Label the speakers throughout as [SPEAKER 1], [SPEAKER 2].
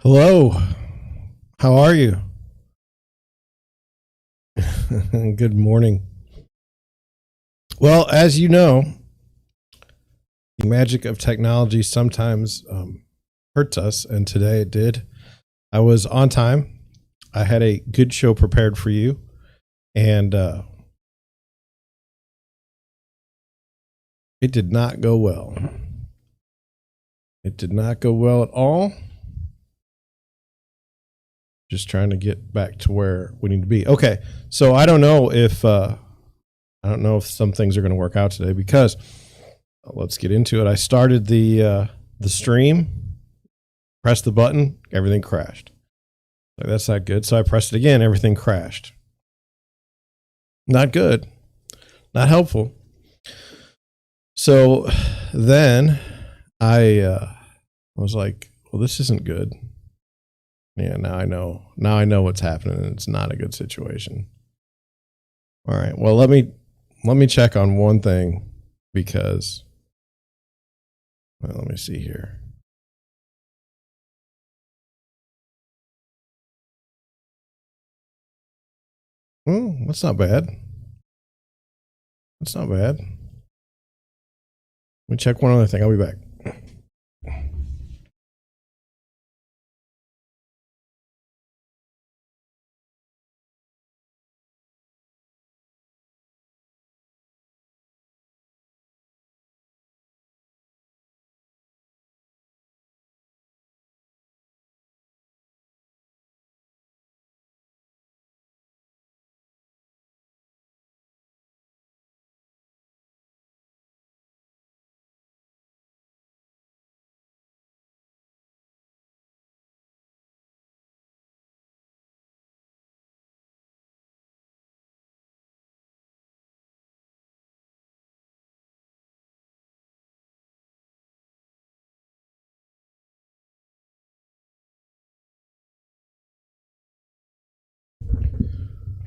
[SPEAKER 1] Hello, how are you? Good morning. Well, as you know, the magic of technology sometimes hurts us, and today it did. I was on time. I had a good show prepared for you, and it did not go well. It did not go well at all. Just trying to get back to where we need to be. Okay, so I don't know if some things are going to work out today because let's get into it. I started the stream, pressed the button, everything crashed. Like, that's not good. So I pressed it again, everything crashed. Not good. Not helpful. So then I was like, well, this isn't good. Yeah, now I know. Now I know what's happening, and it's not a good situation. All right. Well, let me check on one thing because let me see here. Oh, that's not bad. That's not bad. Let me check one other thing. I'll be back.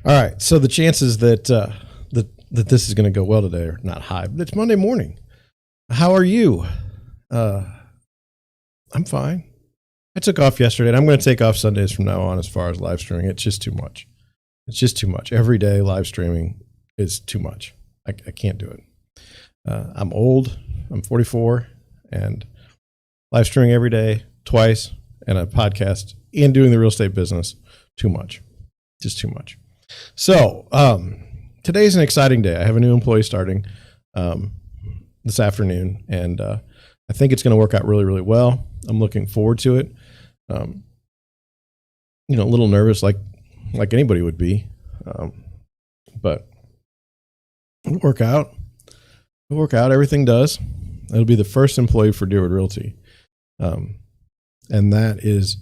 [SPEAKER 1] All right. So the chances that that this is going to go well today are not high. But it's Monday morning. How are you? I'm fine. I took off yesterday, and I'm going to take off Sundays from now on as far as live streaming. It's just too much. It's just too much. Every day live streaming is too much. I can't do it. I'm old. I'm 44, and live streaming every day, twice, and a podcast, and doing the real estate business, too much. Just too much. So today's an exciting day. I have a new employee starting this afternoon, and I think it's going to work out really, really well. I'm looking forward to it. A little nervous, like anybody would be, but it'll work out. It'll work out. Everything does. It'll be the first employee for Deerwood Realty, and that is.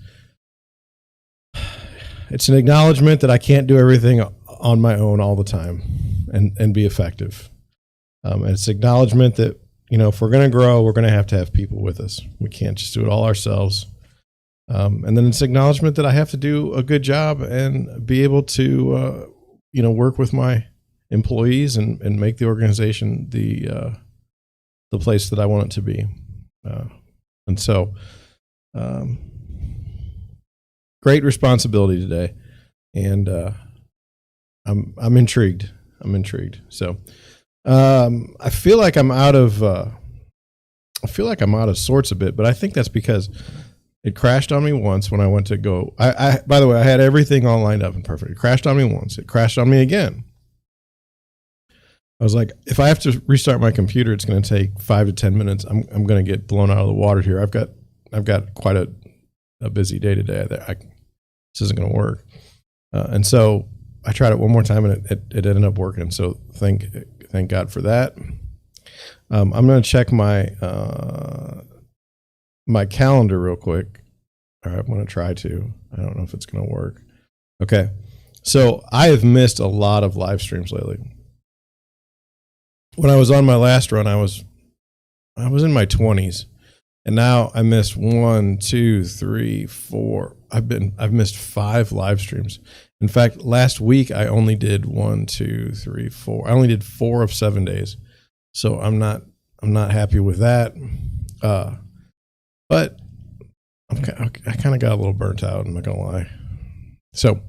[SPEAKER 1] It's an acknowledgement that I can't do everything on my own all the time and be effective. And it's acknowledgement that, if we're going to grow, we're going to have people with us. We can't just do it all ourselves. And then it's acknowledgement that I have to do a good job and be able to, work with my employees and make the organization the place that I want it to be. And so, great responsibility today, and I'm intrigued. So I feel like I'm out of sorts a bit, but I think that's because it crashed on me once when I went to go. I by the way, I had everything all lined up and perfect. It crashed on me once. It crashed on me again. I was like, if I have to restart my computer, it's going to take 5 to 10 minutes. I'm going to get blown out of the water here. I've got quite a busy day today. This isn't going to work. And so I tried it one more time, and it ended up working. So thank God for that. I'm going to check my calendar real quick. All right, I'm going to try to. I don't know if it's going to work. Okay. So I have missed a lot of live streams lately. When I was on my last run, I was in my 20s. And now I missed 1, 2, 3, 4. I've missed 5 live streams. In fact, last week I only did 1, 2, 3, 4. I only did 4 of 7 days. So I'm not happy with that. But I kind of got a little burnt out. I'm not gonna lie. So,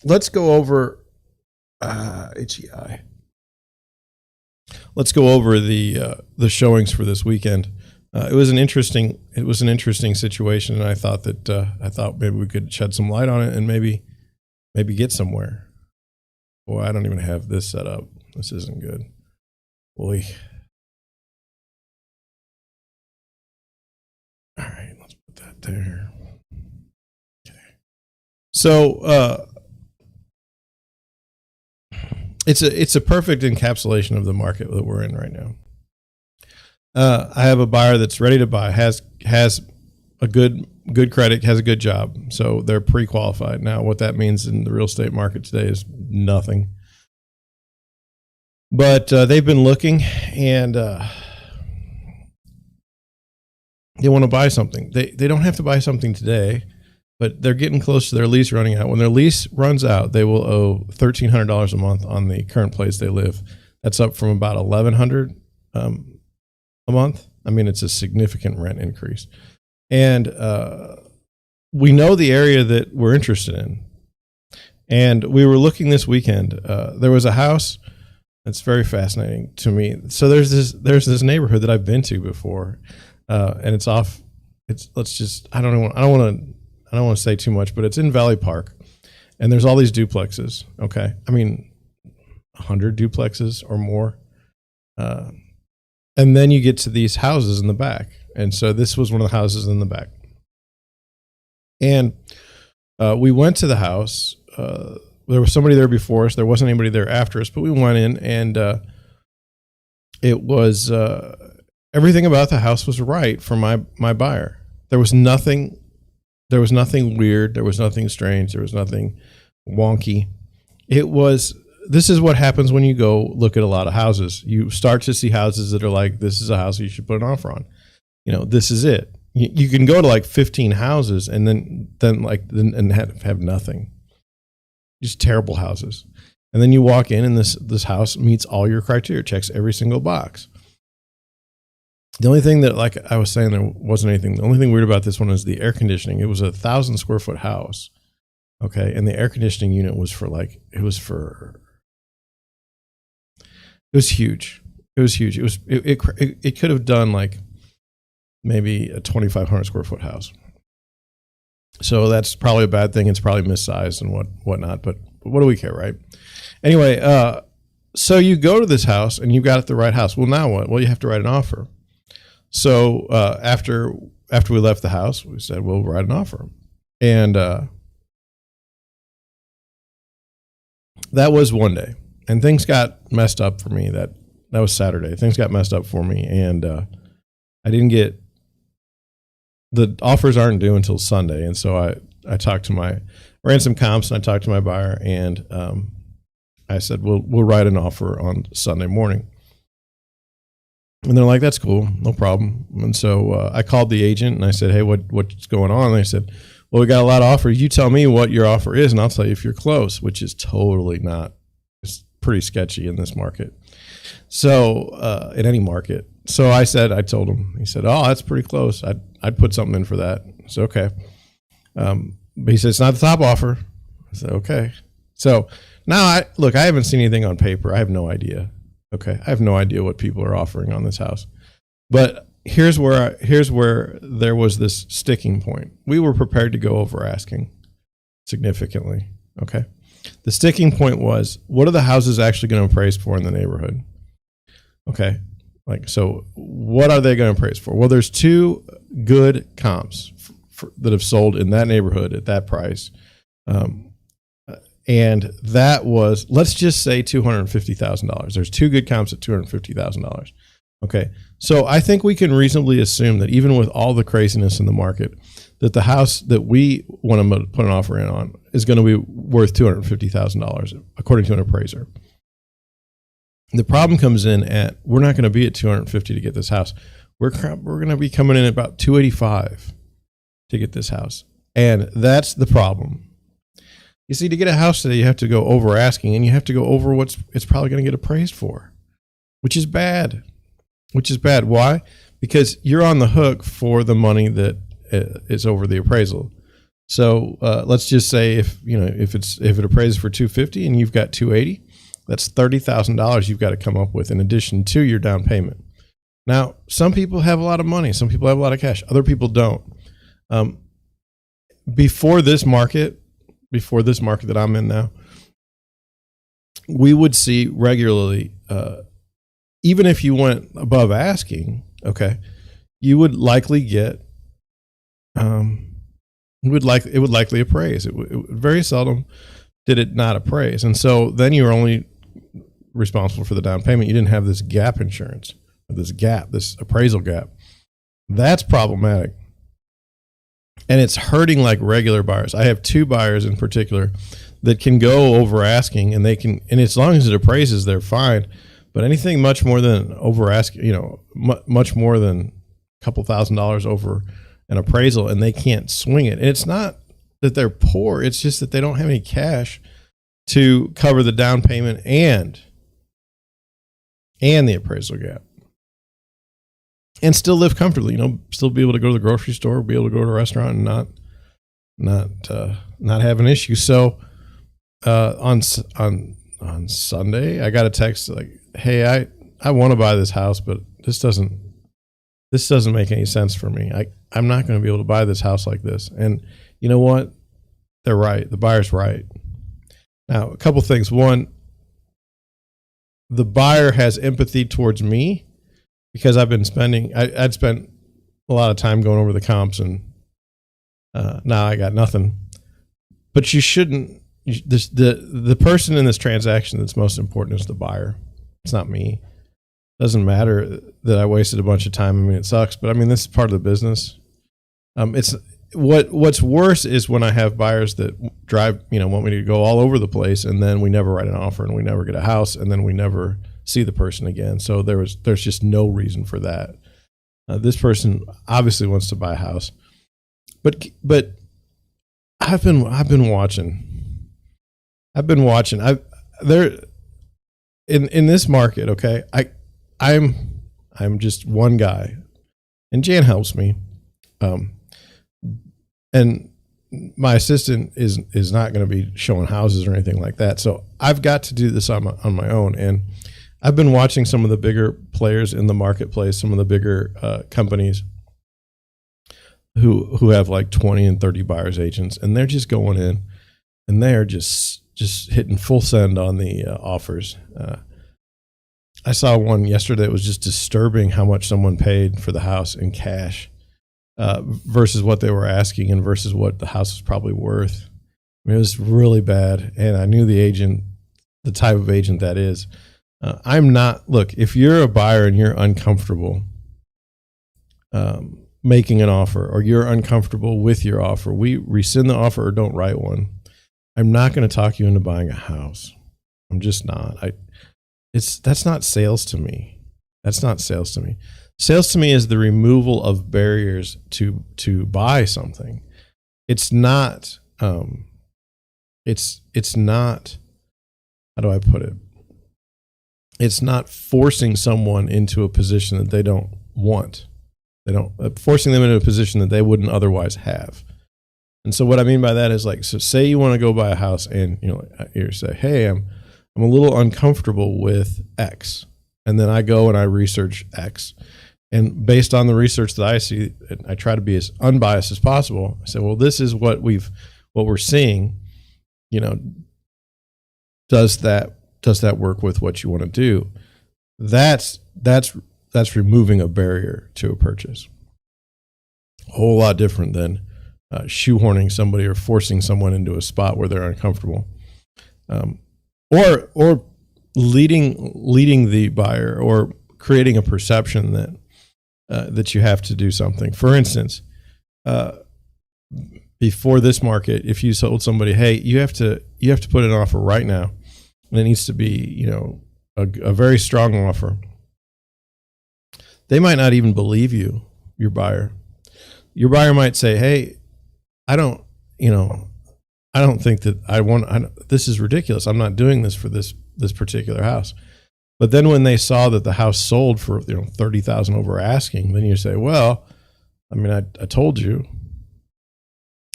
[SPEAKER 1] let's go over itchy eye. Let's go over the showings for this weekend. It was an interesting situation, and I thought maybe we could shed some light on it and maybe get somewhere. Boy, I don't even have this set up. This isn't good. Boy. All right, let's put that there. Okay. So it's a perfect encapsulation of the market that we're in right now. I have a buyer that's ready to buy, has a good credit, has a good job, so they're pre-qualified. Now, what that means in the real estate market today is nothing. But they've been looking, and they want to buy something. They don't have to buy something today, but they're getting close to their lease running out. When their lease runs out, they will owe $1,300 a month on the current place they live. That's up from about $1,100 a month. I mean, it's a significant rent increase. And we know the area that we're interested in. And we were looking this weekend. There was a house that's very fascinating to me. So there's this neighborhood that I've been to before, and it's off. I don't want to say too much, but it's in Valley Park, and there's all these duplexes. Okay, I mean, 100 duplexes or more, and then you get to these houses in the back. And so this was one of the houses in the back, and we went to the house. There was somebody there before us. There wasn't anybody there after us, but we went in, and it was everything about the house was right for my buyer. There was nothing weird. There was nothing strange. There was nothing wonky. This is what happens when you go look at a lot of houses. You start to see houses that are like, this is a house you should put an offer on. This is it. You can go to like 15 houses and then have nothing. Just terrible houses. And then you walk in, and this house meets all your criteria, checks every single box. The only thing that, like I was saying, there wasn't anything. The only thing weird about this one is the air conditioning. It was a 1,000 square foot house. Okay. And the air conditioning unit was it was huge. It was huge. It could have done like maybe a 2,500 square foot house. So that's probably a bad thing. It's probably missized and whatnot, but what do we care, right? Anyway, so you go to this house and you got it the right house. Well, now what? Well, you have to write an offer. So after we left the house, we said, we'll write an offer. And that was one day. And things got messed up for me. That was Saturday. Things got messed up for me. And I didn't get, the offers aren't due until Sunday. And so I ran some comps, and I talked to my buyer, and I said, we'll write an offer on Sunday morning. And they're like, that's cool, no problem. And so I called the agent, and I said, hey, what's going on? And they said, well, we got a lot of offers. You tell me what your offer is, and I'll tell you if you're close, which is totally not. It's pretty sketchy in this market. So in any market. So I told him, he said, oh, that's pretty close. I'd put something in for that. I said, okay. But he said, it's not the top offer. I said, okay. So now I haven't seen anything on paper. I have no idea. Okay. I have no idea what people are offering on this house, but here's where there was this sticking point. We were prepared to go over asking significantly. Okay. The sticking point was, what are the houses actually going to appraise for in the neighborhood? Okay. So what are they going to appraise for? Well, there's two good comps that have sold in that neighborhood at that price. And that was, let's just say $250,000. There's two good comps at $250,000. Okay. So I think we can reasonably assume that even with all the craziness in the market, that the house that we want to put an offer in on is going to be worth $250,000 according to an appraiser. The problem comes in at, we're not going to be at 250 to get this house. We're going to be coming in at about 285 to get this house. And that's the problem. You see, to get a house today, you have to go over asking, and you have to go over it's probably going to get appraised for, which is bad. Why? Because you're on the hook for the money that is over the appraisal. So let's just say if it appraises for 250 and you've got 280, that's $30,000 you've got to come up with in addition to your down payment. Now, some people have a lot of money, some people have a lot of cash, other people don't. Before this market that I'm in now, we would see regularly, even if you went above asking, okay, you would likely get, it would likely appraise. It very seldom did it not appraise. And so then you were only responsible for the down payment. You didn't have this gap insurance, this appraisal gap. That's problematic. And it's hurting like regular buyers. I have two buyers in particular that can go over asking, and and as long as it appraises, they're fine. But anything much more than over asking, much more than a couple $1,000s over an appraisal, and they can't swing it. And it's not that they're poor. It's just that they don't have any cash to cover the down payment and the appraisal gap, and still live comfortably, still be able to go to the grocery store, be able to go to a restaurant and not have an issue. So, on Sunday, I got a text like, "Hey, I want to buy this house, but this doesn't make any sense for me. I'm not going to be able to buy this house like this." And you know what? They're right. The buyer's right. Now, a couple things. One, the buyer has empathy towards me because I'd spent a lot of time going over the comps, and now I got nothing. But you shouldn't. The person in this transaction that's most important is the buyer. It's not me. Doesn't matter that I wasted a bunch of time. I mean, it sucks, but I mean, this is part of the business. It's what's worse is when I have buyers that want me to go all over the place, and then we never write an offer, and we never get a house, and then we never see the person again. So there's just no reason for that. This person obviously wants to buy a house, but I've been watching. In this market. Okay, I'm just one guy, and Jan helps me, and my assistant is not going to be showing houses or anything like that. So I've got to do this on my own, and I've been watching some of the bigger players in the marketplace, some of the bigger companies who have like 20 and 30 buyers agents, and they're just going in, and they are just hitting full send on the offers. I saw one yesterday that was just disturbing how much someone paid for the house in cash versus what they were asking and versus what the house was probably worth. I mean, it was really bad, and I knew the agent, the type of agent that is. Look, if you're a buyer and you're uncomfortable making an offer, or you're uncomfortable with your offer, we rescind the offer or don't write one. I'm not going to talk you into buying a house. I'm just not. That's not sales to me. That's not sales to me. Sales to me is the removal of barriers to buy something. It's not. It's not. How do I put it? It's not forcing someone into a position that they don't want. Forcing them into a position that they wouldn't otherwise have. And so what I mean by that is, like, so say you want to go buy a house, and you say, "Hey, I'm a little uncomfortable with X," and then I go and I research X, and based on the research that I see, I try to be as unbiased as possible. I say, "Well, this is what we're seeing. Does that work with what you want to do?" That's removing a barrier to a purchase. A whole lot different than shoehorning somebody or forcing someone into a spot where they're uncomfortable, or leading the buyer, or creating a perception that you have to do something. For instance, before this market, if you told somebody, "Hey, you have to put an offer right now, and it needs to be a very strong offer," they might not even believe you, your buyer. Your buyer might say, "Hey, I don't think that this is ridiculous. I'm not doing this for this particular house." But then when they saw that the house sold for $30,000 over asking, then you say, "Well, I mean, I told you.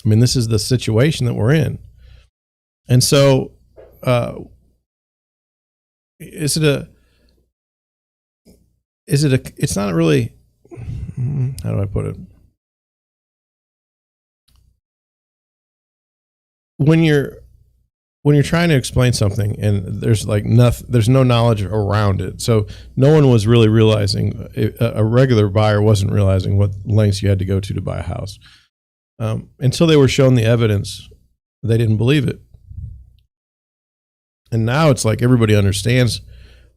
[SPEAKER 1] I mean, this is the situation that we're in. And so, it's not really, how do I put it? When you're trying to explain something and there's like nothing, there's no knowledge around it. So no one was really realizing, a regular buyer wasn't realizing what lengths you had to go to buy a house. Until they were shown the evidence, they didn't believe it. And now it's like everybody understands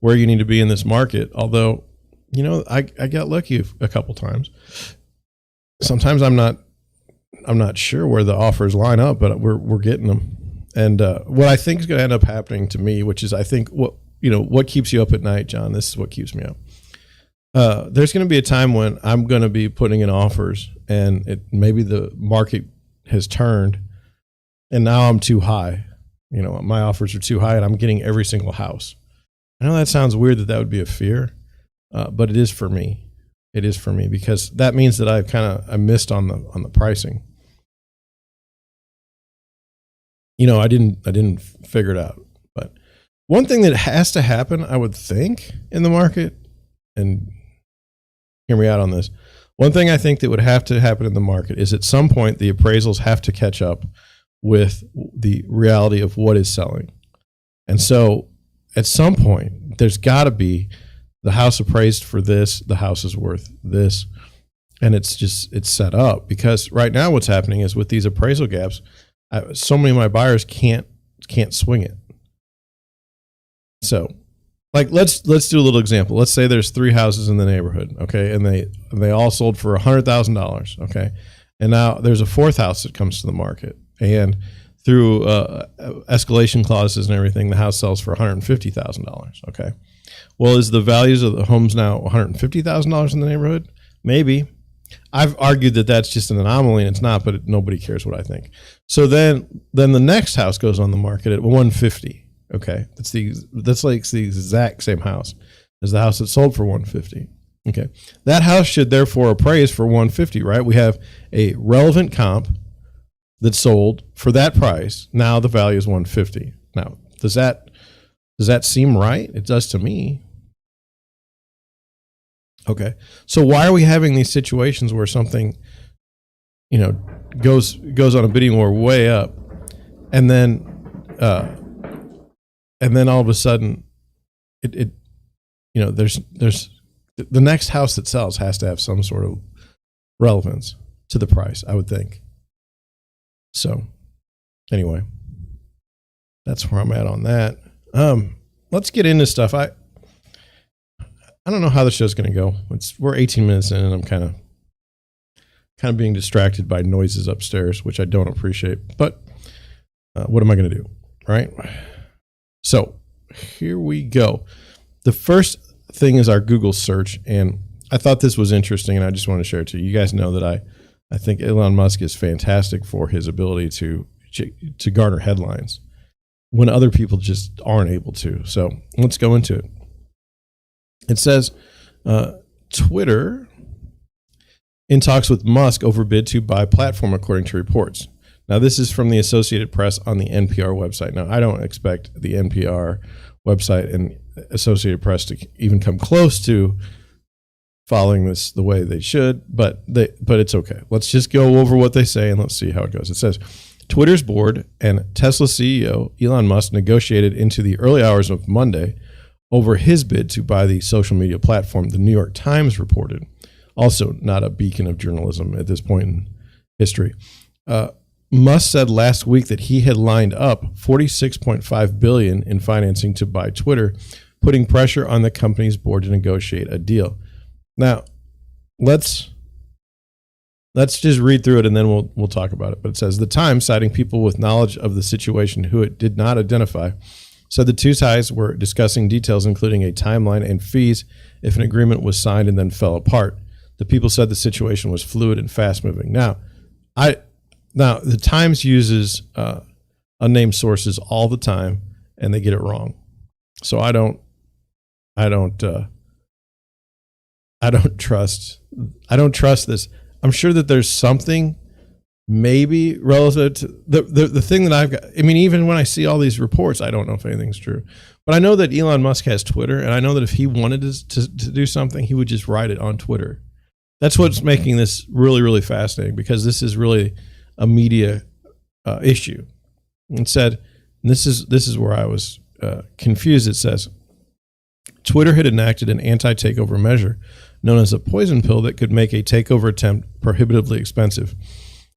[SPEAKER 1] where you need to be in this market. Although, you know, I got lucky a couple times. Sometimes I'm not sure where the offers line up, but we're getting them. And what I think is going to end up happening to me, which is I think what keeps you up at night, John. This is what keeps me up. There's going to be a time when I'm going to be putting in offers, and maybe the market has turned, and now I'm too high. You know, my offers are too high, and I'm getting every single house. I know that sounds weird that would be a fear, but it is for me. It is for me because that means that I missed on the pricing. You know, I didn't figure it out. But one thing that has to happen, I would think, in the market, and hear me out on this. One thing I think that would have to happen in the market is at some point the appraisals have to catch up with the reality of what is selling. And so at some point, there's got to be the house appraised for this, the house is worth this. And it's set up because right now what's happening is with these appraisal gaps, so many of my buyers can't swing it. So like, let's do a little example. Let's say there's 3 houses in the neighborhood. Okay. And they all sold for $100,000. Okay. And now there's a 4th house that comes to the market, and through escalation clauses and everything, the house sells for $150,000. Okay. Well, is the values of the homes now $150,000 in the neighborhood? Maybe. I've argued that that's just an anomaly, and it's not, but nobody cares what I think. So then the next house goes on the market at $150. Okay. That's like the exact same house as the house that sold for $150. Okay. That house should therefore appraise for $150, right? We have a relevant comp that sold for that price. Now the value is $150. Now, does that seem right? It does to me. Okay. So why are we having these situations where something, you know, goes on a bidding war way up, and then all of a sudden it you know, there's the next house that sells has to have some sort of relevance to the price, I would think. So anyway, that's where I'm at on that. Let's get into stuff. I don't know how the show's going to go. We're 18 minutes in, and I'm kind of being distracted by noises upstairs, which I don't appreciate. But what am I going to do, right? So here we go. The first thing is our Google search, and I thought this was interesting, and I just want to share it to you. You guys know that I think Elon Musk is fantastic for his ability to garner headlines when other people just aren't able to. So let's go into it. It says, Twitter in talks with Musk over bid to buy platform, according to reports. Now, this is from the Associated Press on the NPR website. Now, I don't expect the NPR website and Associated Press to even come close to following this the way they should, but it's okay. Let's just go over what they say and let's see how it goes. It says, Twitter's board and Tesla CEO Elon Musk negotiated into the early hours of Monday over his bid to buy the social media platform, the New York Times reported. Also not a beacon of journalism at this point in history. Musk said last week that he had lined up $46.5 billion in financing to buy Twitter, putting pressure on the company's board to negotiate a deal. Now, let's just read through it and then we'll talk about it. But it says, the Times, citing people with knowledge of the situation who it did not identify, said the two sides were discussing details, including a timeline and fees if an agreement was signed and then fell apart. The people said the situation was fluid and fast-moving. Now, the Times uses unnamed sources all the time, and they get it wrong. So I don't trust this. I'm sure that there's something maybe relative to the thing that I've got. I mean, even when I see all these reports, I don't know if anything's true. But I know that Elon Musk has Twitter, and I know that if he wanted to do something, he would just write it on Twitter. That's what's making this really, really fascinating, because this is really a media issue. And said, and this is where I was confused. It says, Twitter had enacted an anti-takeover measure known as a poison pill that could make a takeover attempt prohibitively expensive.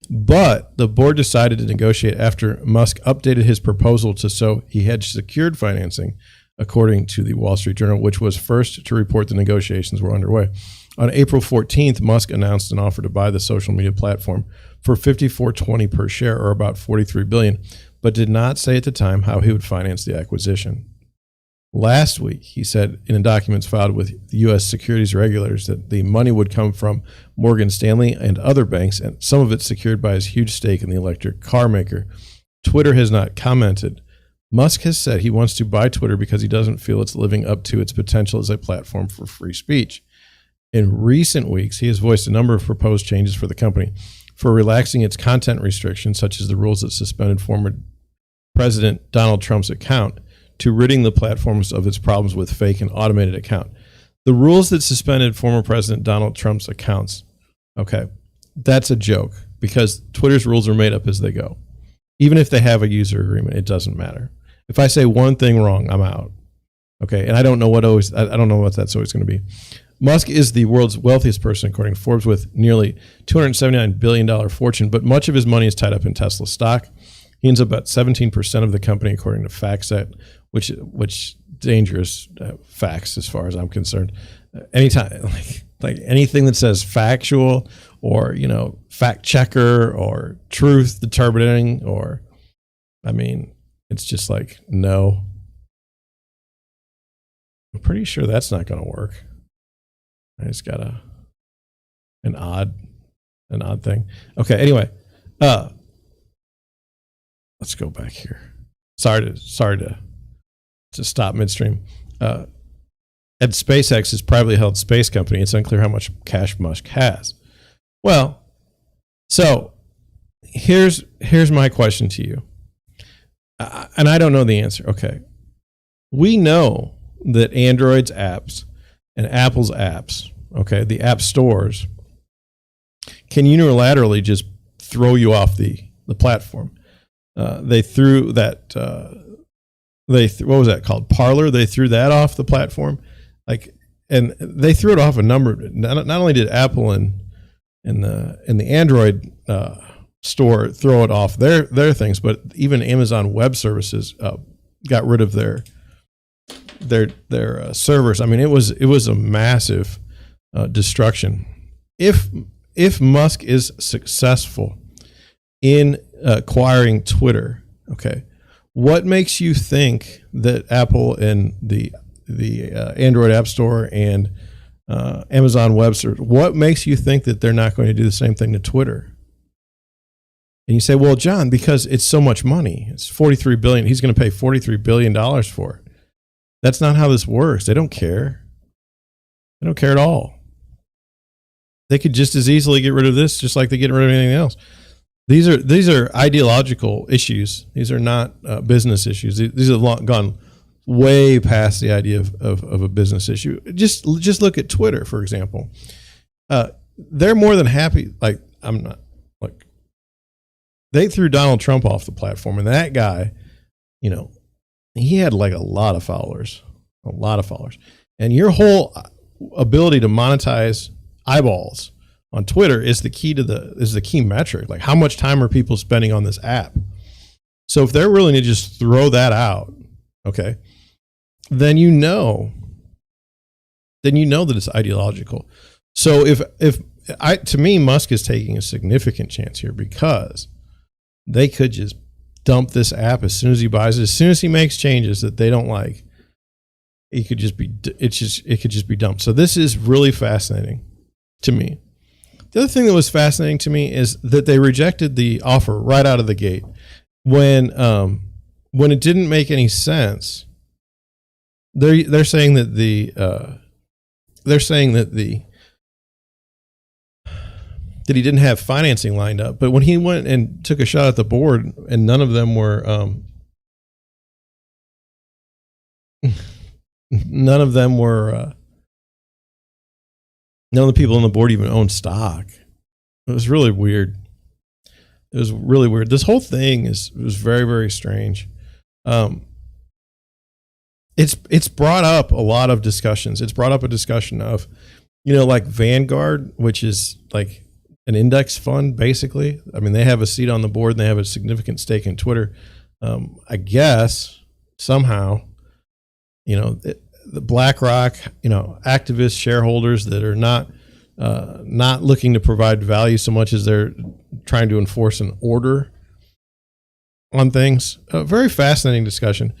[SPEAKER 1] But the board decided to negotiate after Musk updated his proposal so he had secured financing, according to the Wall Street Journal, which was first to report the negotiations were underway. On April 14th, Musk announced an offer to buy the social media platform for $54.20 per share, or about $43 billion, but did not say at the time how he would finance the acquisition. Last week, he said in documents filed with the U.S. securities regulators that the money would come from Morgan Stanley and other banks, and some of it secured by his huge stake in the electric car maker. Twitter has not commented. Musk has said he wants to buy Twitter because he doesn't feel it's living up to its potential as a platform for free speech. In recent weeks, he has voiced a number of proposed changes for the company, for relaxing its content restrictions, such as the rules that suspended former President Donald Trump's account, to ridding the platforms of its problems with fake and automated account. The rules that suspended former President Donald Trump's accounts, okay, that's a joke, because Twitter's rules are made up as they go. Even if they have a user agreement, it doesn't matter. If I say one thing wrong, I'm out. Okay, and I don't know what that's always going to be. Musk is the world's wealthiest person, according to Forbes, with nearly $279 billion fortune, but much of his money is tied up in Tesla stock. He owns about 17% of the company, according to FactSet, which dangerous facts as far as I'm concerned. Anytime, like anything that says factual or, fact checker or truth determining, or, I mean, it's just like, no. I'm pretty sure that's not going to work. I just got an odd thing. Okay, anyway, let's go back here. Sorry to stop midstream. At SpaceX, is privately held space company. It's unclear how much cash Musk has. Well, so here's my question to you, and I don't know the answer. Okay, we know that Android's apps and Apple's apps, okay, the app stores, can unilaterally just throw you off the platform. They threw that. What was that called? Parler. They threw that off the platform, and they threw it off a number. Not only did Apple in the Android store throw it off their things, but even Amazon Web Services got rid of their servers. I mean, it was a massive destruction. If Musk is successful in acquiring Twitter, okay, what makes you think that Apple and the Android App Store and Amazon Web Services, what makes you think that they're not going to do the same thing to Twitter? And you say, well, John, because it's so much money. It's $43 billion. He's going to pay $43 billion for it. That's not how this works. They don't care. They don't care at all. They could just as easily get rid of this, just like they get rid of anything else. These are ideological issues. These are not business issues. These have gone way past the idea of a business issue. Just look at Twitter, for example. They're more than happy. They threw Donald Trump off the platform, and that guy, he had a lot of followers, and your whole ability to monetize eyeballs on Twitter is the key metric. Like, how much time are people spending on this app? So if they're willing to just throw that out, okay, then that it's ideological. So to me, Musk is taking a significant chance here, because they could just dump this app as soon as he buys it, as soon as he makes changes that they don't like. It could just be dumped. So this is really fascinating to me. The other thing that was fascinating to me is that they rejected the offer right out of the gate when it didn't make any sense. They're saying that that he didn't have financing lined up. But when he went and took a shot at the board, and none of them were, none of the people on the board even owned stock. It was really weird. It was really weird. This whole thing was very, very strange. It's brought up a lot of discussions. It's brought up a discussion of, like Vanguard, which is like an index fund, basically. I mean, they have a seat on the board and they have a significant stake in Twitter. I guess somehow, the BlackRock, activist shareholders that are not looking to provide value so much as they're trying to enforce an order on things. A very fascinating discussion.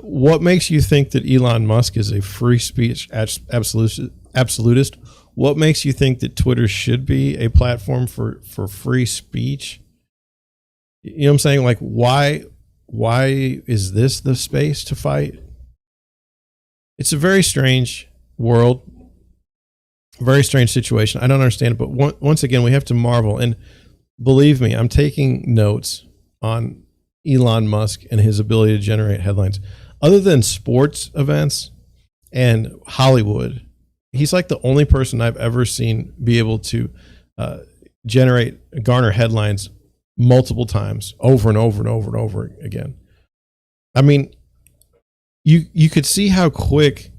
[SPEAKER 1] What makes you think that Elon Musk is a free speech absolutist? What makes you think that Twitter should be a platform for free speech? You know what I'm saying? Like, why is this the space to fight? It's a very strange world, very strange situation. I don't understand it, but once again, we have to marvel. And believe me, I'm taking notes on Elon Musk and his ability to generate headlines. Other than sports events and Hollywood, he's like the only person I've ever seen be able to garner headlines multiple times, over and over and over and over again. I mean, you could see how quick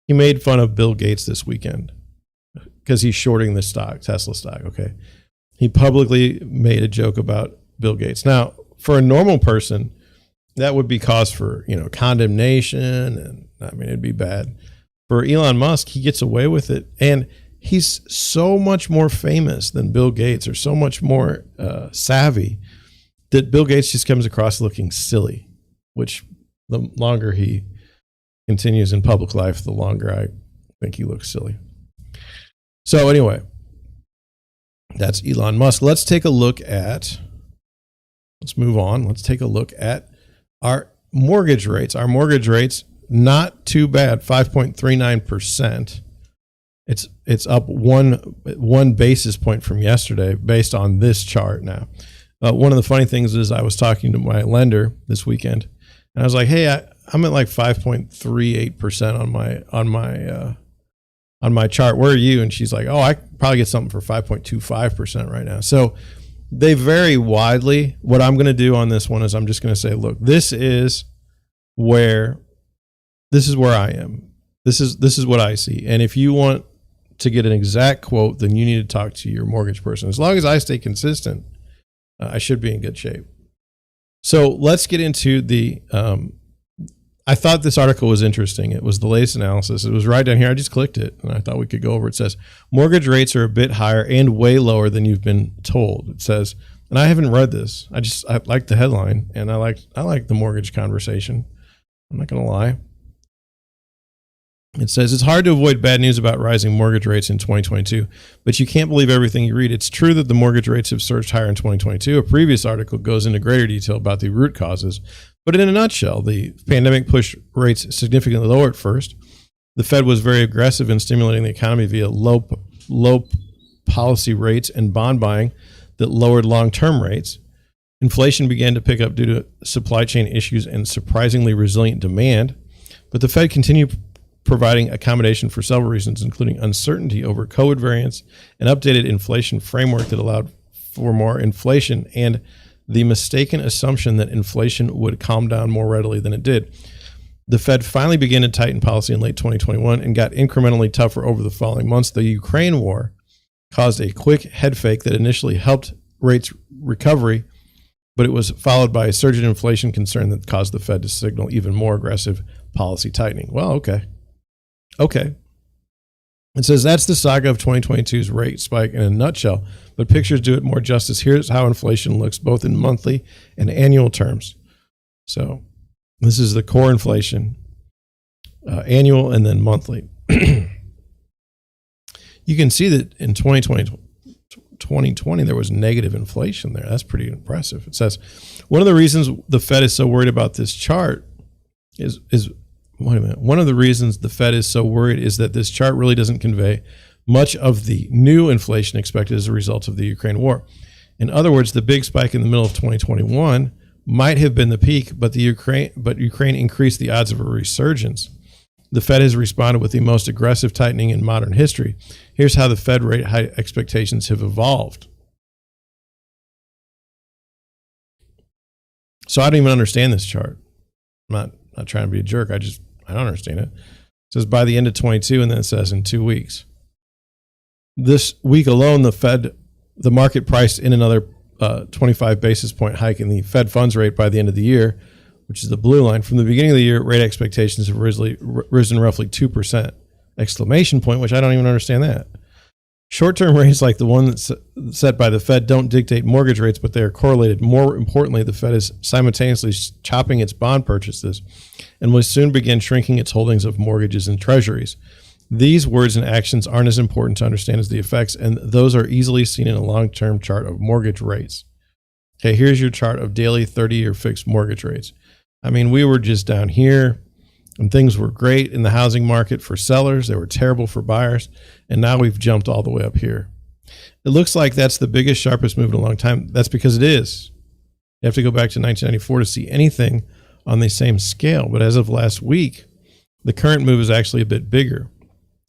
[SPEAKER 1] he made fun of Bill Gates this weekend because he's shorting the stock, Tesla stock. Okay. He publicly made a joke about Bill Gates. Now, for a normal person, that would be cause for, condemnation. And I mean, it'd be bad. For Elon Musk, he gets away with it. And he's so much more famous than Bill Gates, or so much more savvy, that Bill Gates just comes across looking silly, which the longer he continues in public life, the longer I think he looks silly. So anyway, that's Elon Musk. Let's take a look at, let's move on. Let's take a look at our mortgage rates. Our mortgage rates, not too bad, 5.39%. It's up one basis point from yesterday based on this chart now. One of the funny things is I was talking to my lender this weekend, and I was like, hey, I'm at like 5.38% on my chart. Where are you? And she's like, oh, I probably get something for 5.25% right now. So they vary widely. What I'm going to do on this one is I'm just going to say, look, this is where I am. This is what I see. And if you want to get an exact quote, then you need to talk to your mortgage person. As long as I stay consistent, I should be in good shape. So let's get into the, I thought this article was interesting. It was the latest analysis. It was right down here. I just clicked it and I thought we could go over it. It says, mortgage rates are a bit higher and way lower than you've been told. It says, and I haven't read this. I like the headline, and I like the mortgage conversation. I'm not going to lie. It says, it's hard to avoid bad news about rising mortgage rates in 2022, but you can't believe everything you read. It's true that the mortgage rates have surged higher in 2022. A previous article goes into greater detail about the root causes, but in a nutshell, the pandemic pushed rates significantly lower at first. The Fed was very aggressive in stimulating the economy via low policy rates and bond buying that lowered long-term rates. Inflation began to pick up due to supply chain issues and surprisingly resilient demand, but the Fed continued providing accommodation for several reasons, including uncertainty over COVID variants, an updated inflation framework that allowed for more inflation, and the mistaken assumption that inflation would calm down more readily than it did. The Fed finally began to tighten policy in late 2021 and got incrementally tougher over the following months. The Ukraine war caused a quick head fake that initially helped rates recovery, but it was followed by a surge in inflation concern that caused the Fed to signal even more aggressive policy tightening. Well, okay. It says that's the saga of 2022's rate spike in a nutshell, but pictures do it more justice. Here's how inflation looks both in monthly and annual terms. So this is the core inflation, annual and then monthly. You can see that in 2020, there was negative inflation there. That's pretty impressive. It says one of the reasons the Fed is so worried about this chart is wait a minute. One of the reasons the Fed is so worried is that this chart really doesn't convey Much of the new inflation expected as a result of the Ukraine war. In other words, the big spike in the middle of 2021 might have been the peak, but Ukraine increased the odds of a resurgence. The Fed has responded with the most aggressive tightening in modern history. Here's how the Fed rate hike expectations have evolved. So I don't even understand this chart. I'm not trying to be a jerk. I don't understand it. It says by the end of 22, and then it says in 2 weeks. This week alone, the market priced in another 25 basis point hike in the Fed funds rate by the end of the year, which is the blue line. From the beginning of the year, rate expectations have risen roughly 2%. Exclamation point, which I don't even understand that. Short-term rates like the one that's set by the Fed don't dictate mortgage rates, but they are correlated. More importantly, the Fed is simultaneously chopping its bond purchases and will soon begin shrinking its holdings of mortgages and treasuries. These words and actions aren't as important to understand as the effects, and those are easily seen in a long-term chart of mortgage rates. Okay, here's your chart of daily 30-year fixed mortgage rates. I mean, we were just down here, and things were great in the housing market for sellers. They were terrible for buyers, and now we've jumped all the way up here. It looks like that's the biggest, sharpest move in a long time. That's because it is. You have to go back to 1994 to see anything on the same scale, but as of last week, the current move is actually a bit bigger.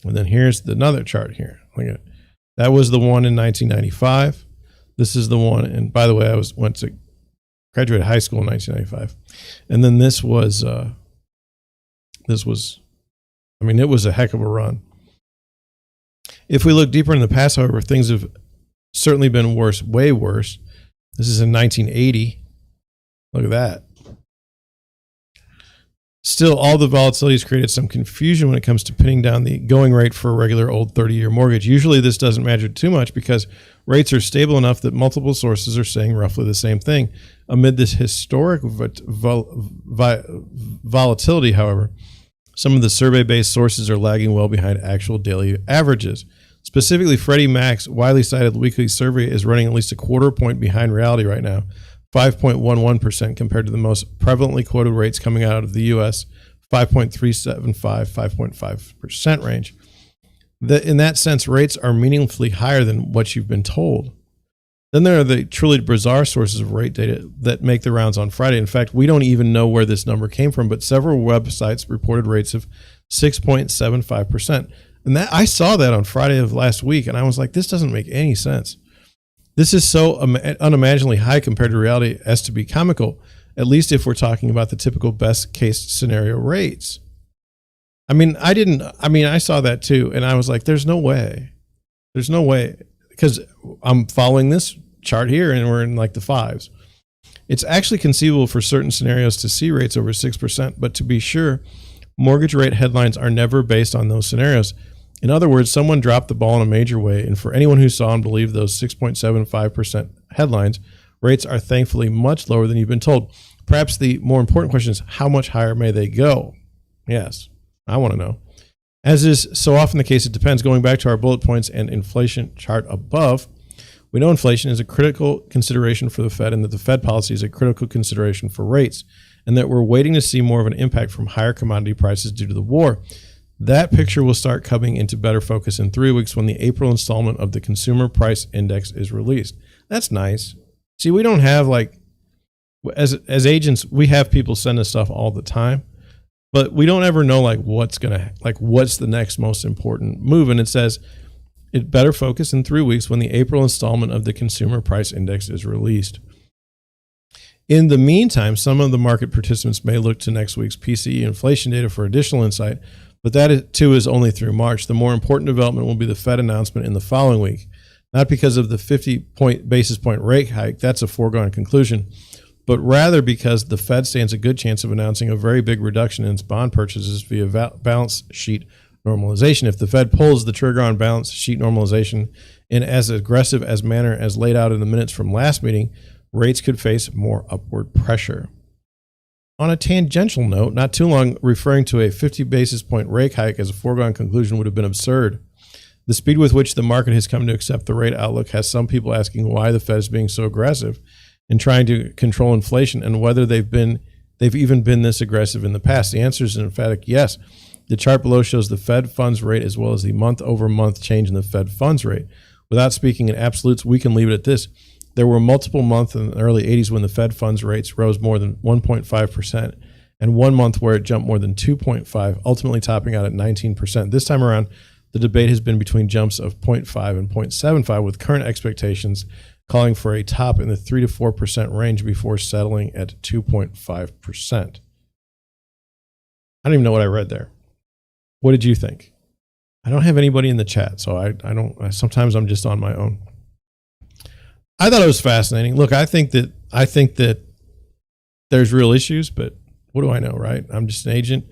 [SPEAKER 1] And then here's another chart here. Look at it. That was the one in 1995. This is the one, and by the way, I graduated high school in 1995. And then it was a heck of a run. If we look deeper in the past, however, things have certainly been worse, way worse. This is in 1980. Look at that. Still, all the volatility has created some confusion when it comes to pinning down the going rate for a regular old 30-year mortgage. Usually this doesn't matter too much because rates are stable enough that multiple sources are saying roughly the same thing. Amid this historic volatility, however, some of the survey-based sources are lagging well behind actual daily averages. Specifically, Freddie Mac's widely cited weekly survey is running at least a quarter point behind reality right now. 5.11% compared to the most prevalently quoted rates coming out of the U.S., 5.375, 5.5% range. In that sense, rates are meaningfully higher than what you've been told. Then there are the truly bizarre sources of rate data that make the rounds on Friday. In fact, we don't even know where this number came from, but several websites reported rates of 6.75%. And that I saw that on Friday of last week, and I was like, this doesn't make any sense. This is so unimaginably high compared to reality as to be comical, at least if we're talking about the typical best case scenario rates. I saw that too, and I was like, there's no way. There's no way, because I'm following this chart here and we're in like the fives. It's actually conceivable for certain scenarios to see rates over 6%, but to be sure, mortgage rate headlines are never based on those scenarios. In other words, someone dropped the ball in a major way, and for anyone who saw and believed those 6.75% headlines, rates are thankfully much lower than you've been told. Perhaps the more important question is, how much higher may they go? Yes, I want to know. As is so often the case, it depends. Going back to our bullet points and inflation chart above, we know inflation is a critical consideration for the Fed and that the Fed policy is a critical consideration for rates, and that we're waiting to see more of an impact from higher commodity prices due to the war. That picture will start coming into better focus in 3 weeks when the April installment of the Consumer Price Index is released. That's nice. See, we don't have as agents, we have people send us stuff all the time, but we don't ever know what's the next most important move. And it says it better focus in 3 weeks when the April installment of the Consumer Price Index is released. In the meantime, some of the market participants may look to next week's PCE inflation data for additional insight, but that too is only through March. The more important development will be the Fed announcement in the following week, not because of the 50 basis point rate hike, that's a foregone conclusion, but rather because the Fed stands a good chance of announcing a very big reduction in its bond purchases via balance sheet normalization. If the Fed pulls the trigger on balance sheet normalization in as aggressive as manner as laid out in the minutes from last meeting, rates could face more upward pressure. On a tangential note, not too long referring to a 50 basis point rate hike as a foregone conclusion would have been absurd. The speed with which the market has come to accept the rate outlook has some people asking why the Fed is being so aggressive in trying to control inflation and whether they've even been this aggressive in the past. The answer is an emphatic yes. The chart below shows the Fed funds rate as well as the month-over-month change in the Fed funds rate. Without speaking in absolutes, we can leave it at this. There were multiple months in the early 80s when the Fed funds rates rose more than 1.5%, and one month where it jumped more than 2.5, ultimately topping out at 19%. This time around, the debate has been between jumps of 0.5 and 0.75, with current expectations calling for a top in the 3 to 4% range before settling at 2.5%. I don't even know what I read there. What did you think? I don't have anybody in the chat, so I don't. Sometimes I'm just on my own. I thought it was fascinating. Look, I think that there's real issues, but what do I know, right? I'm just an agent.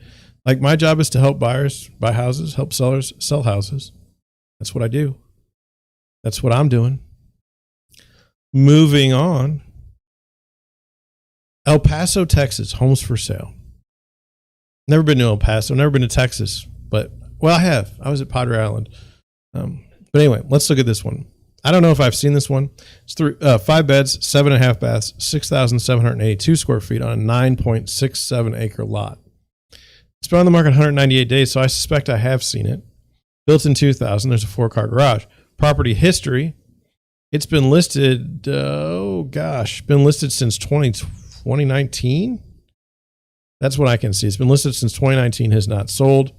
[SPEAKER 1] Like, my job is to help buyers buy houses, help sellers sell houses. That's what I do. That's what I'm doing. Moving on. El Paso, Texas, homes for sale. Never been to El Paso, never been to Texas, but, well, I have. I was at Padre Island. But anyway, let's look at this one. I don't know if I've seen this one. It's 5 beds, 7.5 baths, 6,782 square feet on a 9.67 acre lot. It's been on the market 198 days, so I suspect I have seen it. Built in 2000, there's a 4-car garage. Property history, it's been listed, been listed since 2019? That's what I can see. It's been listed since 2019, has not sold.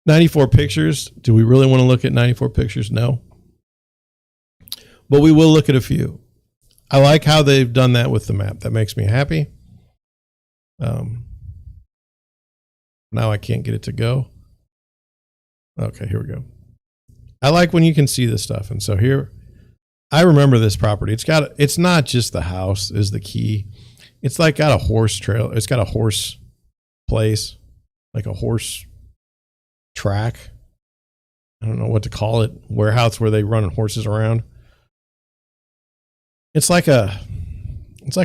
[SPEAKER 1] 94 pictures. Do we really want to look at 94 pictures? No. But we will look at a few. I like how they've done that with the map. That makes me happy. Now I can't get it to go. Okay, here we go. I like when you can see this stuff. And so here, I remember this property. It's not just the house is the key. It's like got a horse trail. It's got a horse place, like a horse track. I don't know what to call it. Warehouse where they run horses around. It's like a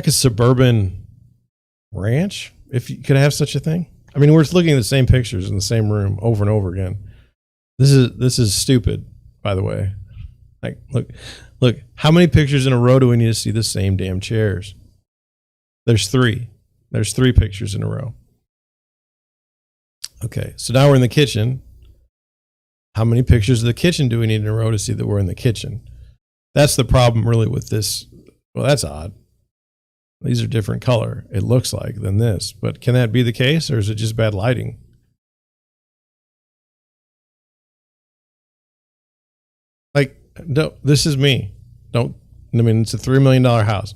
[SPEAKER 1] suburban ranch, if you could have such a thing. I mean, we're just looking at the same pictures in the same room over and over again. This is stupid, by the way. Like, look, how many pictures in a row do we need to see the same damn chairs? There's 3. There's 3 pictures in a row. Okay, so now we're in the kitchen. How many pictures of the kitchen do we need in a row to see that we're in the kitchen? That's the problem really with this. Well, that's odd. These are different color, it looks like, than this. But can that be the case, or is it just bad lighting? Like, no, this is me. It's a $3 million house.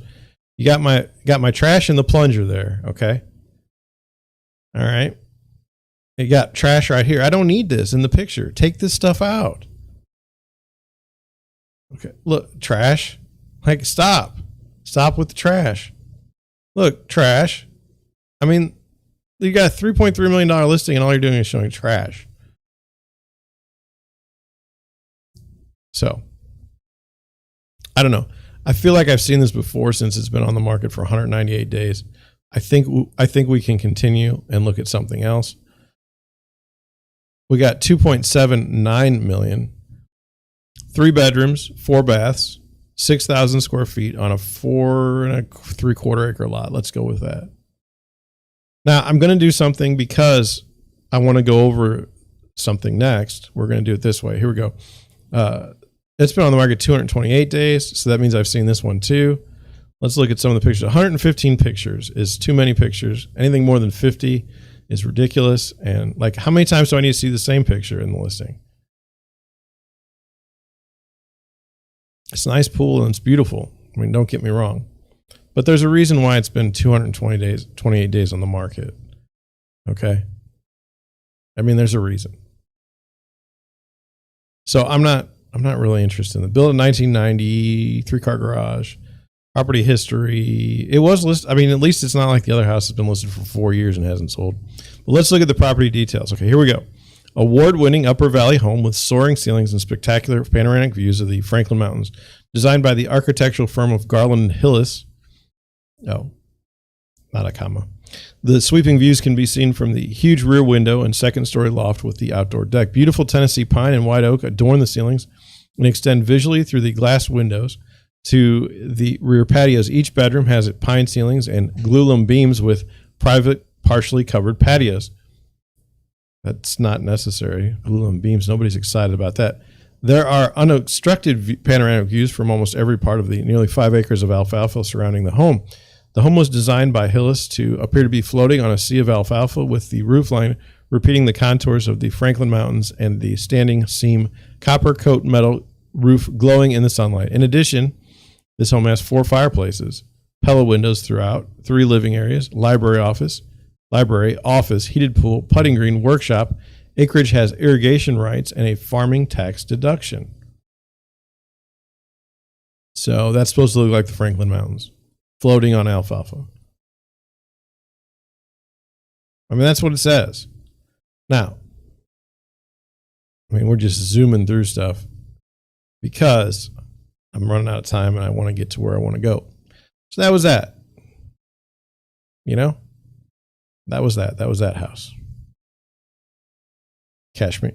[SPEAKER 1] You got my trash in the plunger there, okay? All right. You got trash right here. I don't need this in the picture. Take this stuff out. Okay, look, trash. Like, stop with the trash. Look, trash. I mean, you got a $3.3 million listing and all you're doing is showing trash. So, I don't know. I feel like I've seen this before since it's been on the market for 198 days. I think we can continue and look at something else. We got 2.79 million. 3 bedrooms, 4 baths, 6,000 square feet on a 4.75 acre lot. Let's go with that. Now, I'm going to do something because I want to go over something next. We're going to do it this way. Here we go. It's been on the market 228 days, so that means I've seen this one too. Let's look at some of the pictures. 115 pictures is too many pictures. Anything more than 50 is ridiculous. And like, how many times do I need to see the same picture in the listing? It's a nice pool and it's beautiful. I mean, don't get me wrong. But there's a reason why it's been 28 days on the market. Okay? I mean, there's a reason. So I'm not really interested in the built in 1990, 3-car garage, property history. It was listed. I mean, at least it's not like the other house has been listed for 4 years and hasn't sold. But let's look at the property details. Okay, here we go. Award-winning Upper Valley home with soaring ceilings and spectacular panoramic views of the Franklin Mountains, designed by the architectural firm of Garland Hillis. Oh, not a comma. The sweeping views can be seen from the huge rear window and second-story loft with the outdoor deck. Beautiful Tennessee pine and white oak adorn the ceilings and extend visually through the glass windows to the rear patios. Each bedroom has pine ceilings and glulam beams with private, partially covered patios. That's not necessary. Aluminum beams, nobody's excited about that. There are unobstructed panoramic views from almost every part of the nearly 5 acres of alfalfa surrounding the home. The home was designed by Hillis to appear to be floating on a sea of alfalfa, with the roofline repeating the contours of the Franklin Mountains and the standing seam copper coat metal roof glowing in the sunlight. In addition, this home has 4 fireplaces, Pella windows throughout, 3 living areas, library, office, heated pool, putting green, workshop. Acreage has irrigation rights and a farming tax deduction. So that's supposed to look like the Franklin Mountains, floating on alfalfa. I mean, that's what it says. Now, I mean, we're just zooming through stuff because I'm running out of time and I want to get to where I want to go. So that was that. You know? That was that. That was that house. Cash me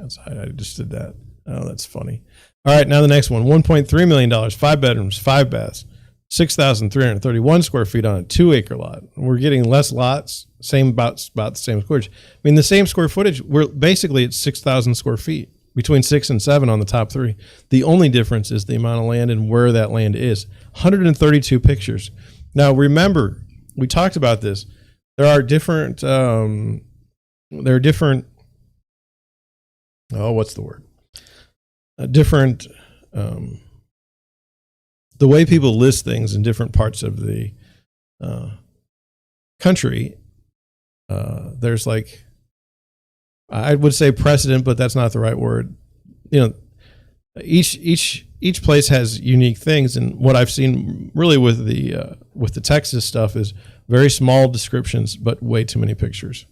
[SPEAKER 1] outside. I just did that. Oh, that's funny. All right, now the next one. $1.3 million, 5 bedrooms, 5 baths, 6,331 square feet on a 2-acre lot. We're getting less lots, about the same square. I mean, the same square footage. We're basically at 6,000 square feet, between 6 and 7 on the top 3. The only difference is the amount of land and where that land is. 132 pictures. Now, remember, we talked about this. There are different. Oh, what's the word? Different. The way people list things in different parts of the country, there's like, I would say precedent, but that's not the right word. You know, each place has unique things, and what I've seen really with the Texas stuff is very small descriptions, but way too many pictures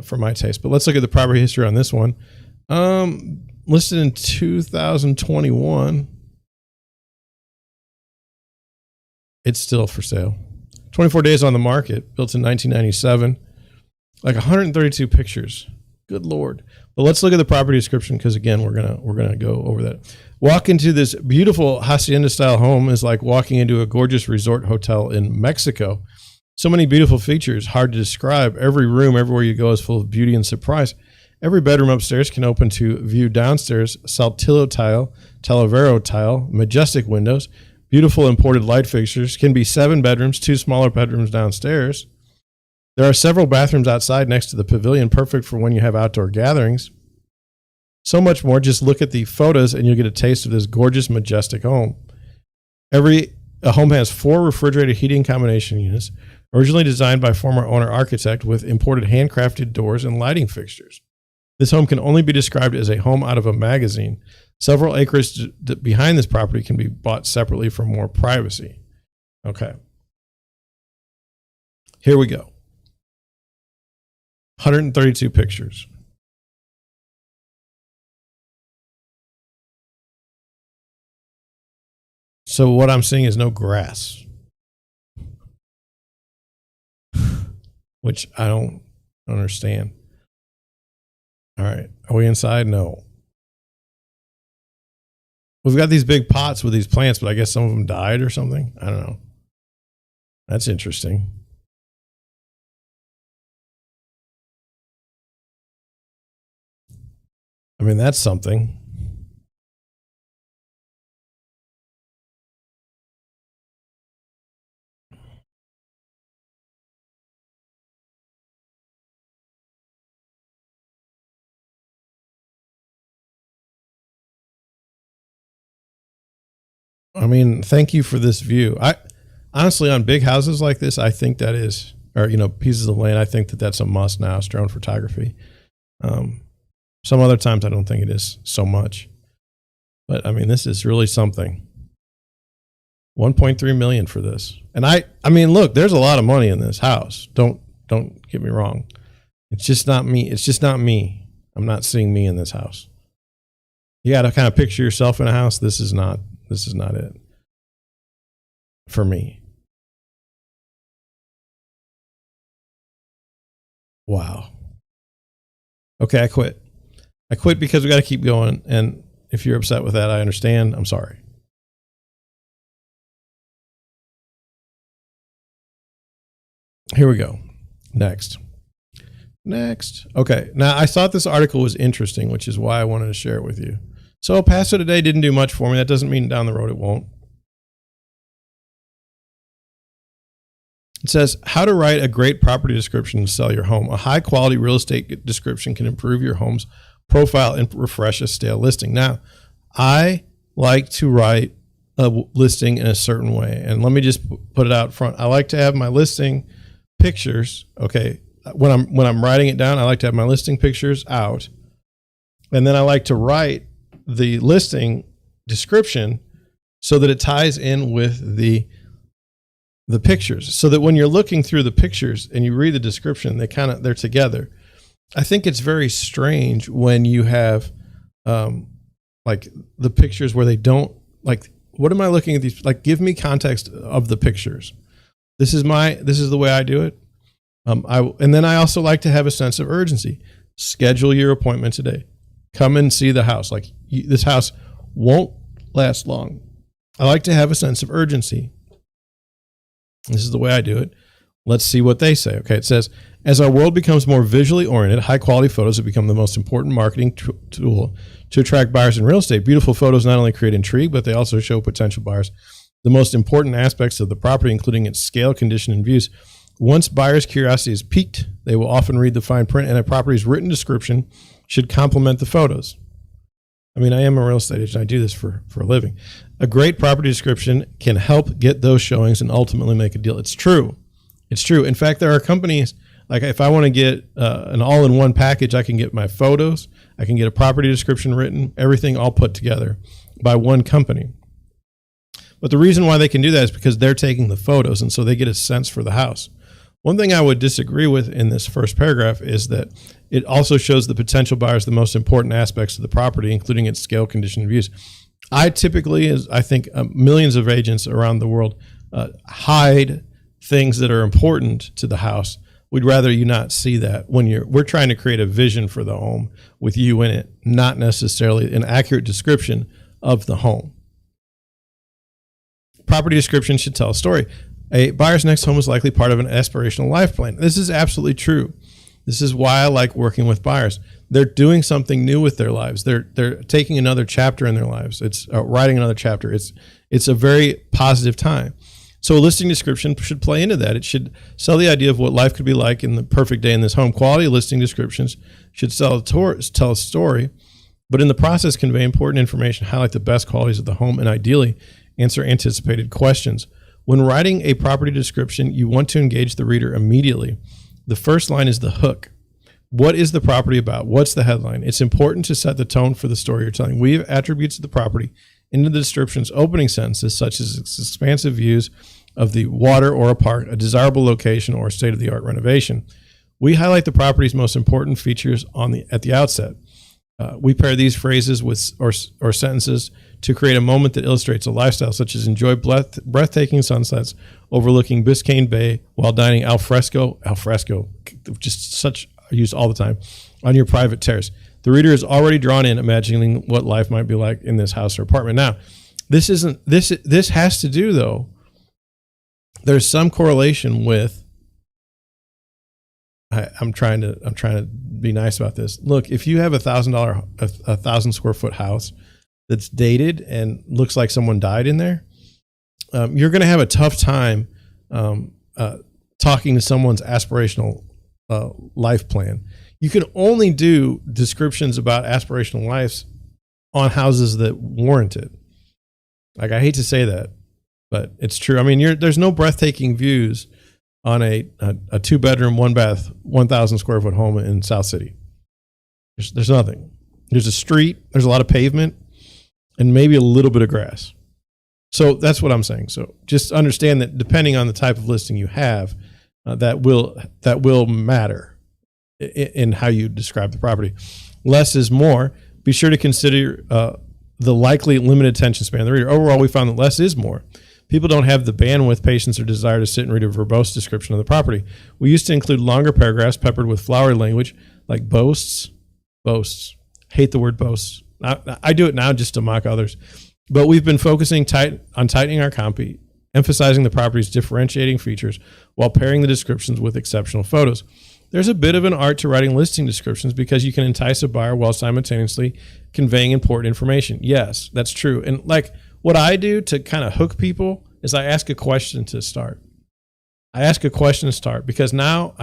[SPEAKER 1] for my taste. But let's look at the property history on this one. Listed in 2021. It's still for sale. 24 days on the market, built in 1997. Like 132 pictures. Good Lord. But let's look at the property description, because again, we're gonna go over that. Walk into this beautiful hacienda style home is like walking into a gorgeous resort hotel in Mexico. So many beautiful features, hard to describe. Every room, everywhere you go, is full of beauty and surprise. Every bedroom upstairs can open to view downstairs. Saltillo tile, Talavera tile, majestic windows, beautiful imported light fixtures. Can be 7 bedrooms, 2 smaller bedrooms downstairs. There are several bathrooms outside next to the pavilion, perfect for when you have outdoor gatherings. So much more. Just look at the photos and you'll get a taste of this gorgeous, majestic home. A home has 4 refrigerated heating combination units, originally designed by former owner architect, with imported handcrafted doors and lighting fixtures. This home can only be described as a home out of a magazine. Several acres behind this property can be bought separately for more privacy. Okay. Here we go. 132 pictures. So what I'm seeing is no grass, which I don't understand. All right. Are we inside? No. We've got these big pots with these plants, but I guess some of them died or something. I don't know. That's interesting. I mean, that's something. I mean, thank you for this view. I honestly, on big houses like this, I think that is, or, you know, pieces of land, I think that that's a must now, is drone photography. Some other times I don't think it is so much, but I mean, this is really something. 1.3 million for this. And I mean, look, there's a lot of money in this house. Don't get me wrong. It's just not me. It's just not me. I'm not seeing me in this house. You got to kind of picture yourself in a house. This is not it for me. Wow. Okay, I quit. I quit because we got to keep going. And if you're upset with that, I understand. I'm sorry. Here we go. Next Next. Okay. Now, I thought this article was interesting, which is why I wanted to share it with you. So Paso today didn't do much for me. That doesn't mean down the road it won't. It says, how to write a great property description to sell your home. A high-quality real estate description can improve your home's profile and refresh a stale listing. Now, I like to write a listing in a certain way. And let me just put it out front. I like to have my listing pictures, okay? When I'm writing it down, I like to have my listing pictures out. And then I like to write the listing description so that it ties in with the pictures, so that when you're looking through the pictures and you read the description, they're together. I think it's very strange when you have like the pictures where they don't, like, what am I looking at these? Like, give me context of the pictures. This is the way I do it. And then I also like to have a sense of urgency. Schedule your appointment today. Come and see the house. Like, this house won't last long. I like to have a sense of urgency. This is the way I do it. Let's see what they say. Okay, it says, as our world becomes more visually oriented, high-quality photos have become the most important marketing tool to attract buyers in real estate. Beautiful photos not only create intrigue, but they also show potential buyers the most important aspects of the property, including its scale, condition, and views. Once buyers' curiosity is piqued, they will often read the fine print, and a property's written description should complement the photos. I mean, I am a real estate agent. I do this for a living. A great property description can help get those showings and ultimately make a deal. It's true. It's true. In fact, there are companies, like if I want to get an all-in-one package, I can get my photos, I can get a property description written, everything all put together by one company. But the reason why they can do that is because they're taking the photos, and so they get a sense for the house. One thing I would disagree with in this first paragraph is that it also shows the potential buyers the most important aspects of the property, including its scale, condition, and views. I think millions of agents around the world hide things that are important to the house. We'd rather you not see that when we're trying to create a vision for the home with you in it, not necessarily an accurate description of the home. Property description should tell a story. A buyer's next home is likely part of an aspirational life plan. This is absolutely true. This is why I like working with buyers. They're doing something new with their lives. They're taking another chapter in their lives. It's writing another chapter. It's a very positive time. So a listing description should play into that. It should sell the idea of what life could be like in the perfect day in this home. Quality listing descriptions should tell a story, but in the process convey important information, highlight the best qualities of the home, and ideally answer anticipated questions. When writing a property description, you want to engage the reader immediately. The first line is the hook. What is the property about? What's the headline? It's important to set the tone for the story you're telling. Weave attributes of the property into the description's opening sentences, such as its expansive views of the water or a park, a desirable location, or a state-of-the-art renovation. We highlight the property's most important features at the outset. We pair these phrases with or sentences to create a moment that illustrates a lifestyle, such as enjoy breathtaking sunsets overlooking Biscayne Bay while dining al fresco, just such used all the time, on your private terrace. The reader is already drawn in, imagining what life might be like in this house or apartment. Now, this has to do, though, there's some correlation with, I'm trying to be nice about this. Look, if you have a $1,000 square foot house that's dated and looks like someone died in there, you're going to have a tough time talking to someone's aspirational life plan. You can only do descriptions about aspirational lives on houses that warrant it. Like, I hate to say that, but it's true. I mean, there's no breathtaking views on a 2-bedroom, 1-bath, 1,000 square foot home in South City. There's nothing. There's a street, there's a lot of pavement, and maybe a little bit of grass. So that's what I'm saying. So just understand that depending on the type of listing you have, that will matter in how you describe the property. Less is more. Be sure to consider the likely limited attention span of the reader. Overall, we found that less is more. People don't have the bandwidth, patience, or desire to sit and read a verbose description of the property. We used to include longer paragraphs peppered with flowery language like boasts. Hate the word boasts. I do it now just to mock others. But we've been focusing on tightening our copy, emphasizing the property's differentiating features while pairing the descriptions with exceptional photos. there's a bit of an art to writing listing descriptions because you can entice a buyer while simultaneously conveying important information. Yes, that's true. And like what I do to kind of hook people is I ask a question to start. Because now